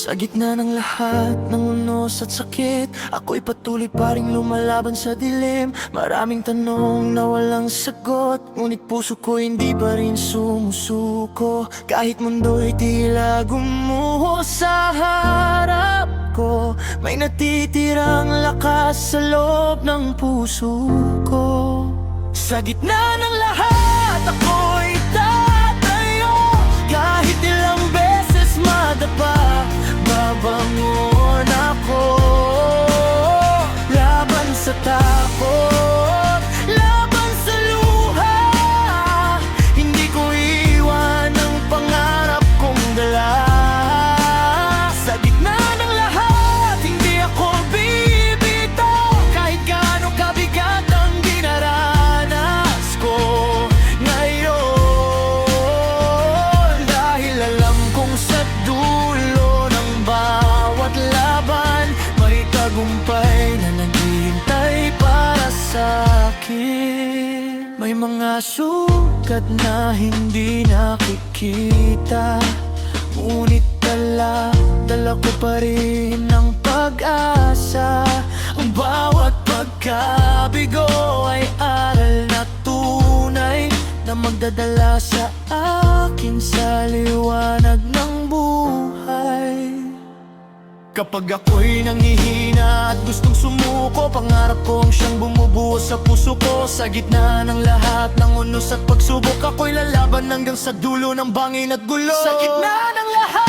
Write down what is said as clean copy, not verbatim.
Sa gitna ng lahat ng unos at sakit, ako'y patuloy pa ring lumalaban sa dilim. Maraming tanong na walang sagot, ngunit puso ko hindi pa rin sumusuko. Kahit mundo'y tila gumuho sa harap ko, may natitirang lakas sa loob ng puso ko. Sa gitna ng lahat, ako'y tatayo. Kahit ilang beses madapa, babangon ako. Laban sa takot, laban sa luha. Hindi ko iwan ang pangarap kong dala. Sa gitna ng lahat, hindi ako bibitaw. Kahit gaano kabigat ang dinaranas ko ngayon, dahil alam kong sa dulo ng bawat laban may tagumpay na naghihintay para sa akin. May mga sugat na hindi nakikita, ngunit dala ko pa rin ang pag-asa. Ang bawat pagkabigo ay aral na tunay, na magdadala sa akin sa liwanag ng buhay. Kapag ako'y nangihina at gustong sumuko, pangarap ko ang siyang bumubuo sa puso ko. Sa gitna ng lahat ng unos at pagsubok, ako'y lalaban hanggang sa dulo ng bangin at gulo. Sa gitna ng lahat,